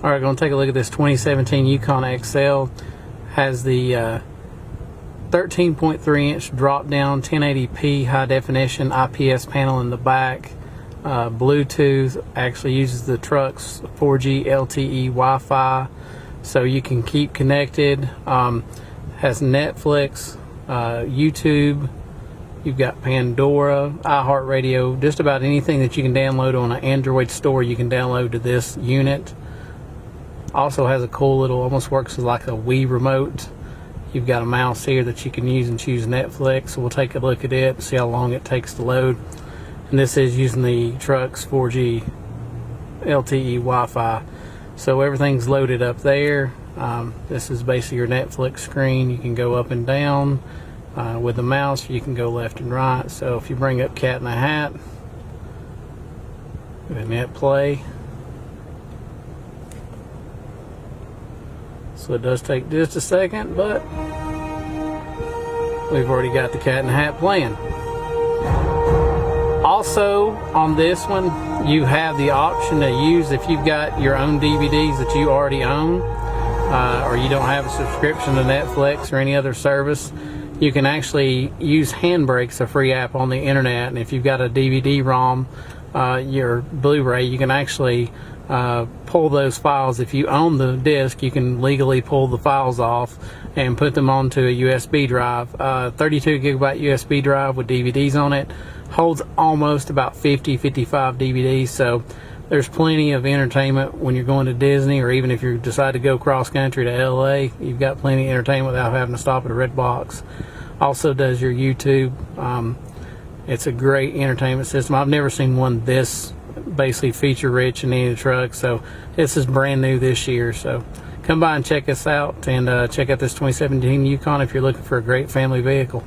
Alright, going to take a look at this 2017 Yukon XL. Has the 13.3 inch drop down 1080p high definition IPS panel in the back. Bluetooth, actually uses the truck's 4G LTE Wi-Fi, so you can keep connected. Has Netflix, YouTube, you've got Pandora, iHeartRadio, just about anything that you can download on an Android store you can download to this unit. Also has a cool little, almost works like a Wii remote. You've got a mouse here that you can use and choose Netflix. So we'll take a look at it and see how long it takes to load. And this is using the truck's 4G LTE Wi-Fi. So everything's loaded up there. This is basically your Netflix screen. You can go up and down with the mouse. You can go left and right. So if you bring up Cat in the Hat, go ahead and hit play. So it does take just a second, but we've already got the Cat in the Hat playing. Also, on this one, you have the option to use, if you've got your own DVDs that you already own, or you don't have a subscription to Netflix or any other service, you can actually use Handbrake's, a free app on the internet. And if you've got a DVD-ROM, your Blu-ray, you can actually pull those files. If you own the disc, you can legally pull the files off and put them onto a USB drive. 32 gigabyte USB drive with DVDs on it holds almost about 50-55 DVDs, so there's plenty of entertainment when you're going to Disney, or even if you decide to go cross country to LA, you've got plenty of entertainment without having to stop at a red box. Also does your YouTube. It's a great entertainment system. I've never seen one this basically feature rich in any truck, so this is brand new this year. So come by and check us out, and check out this 2017 Yukon if you're looking for a great family vehicle.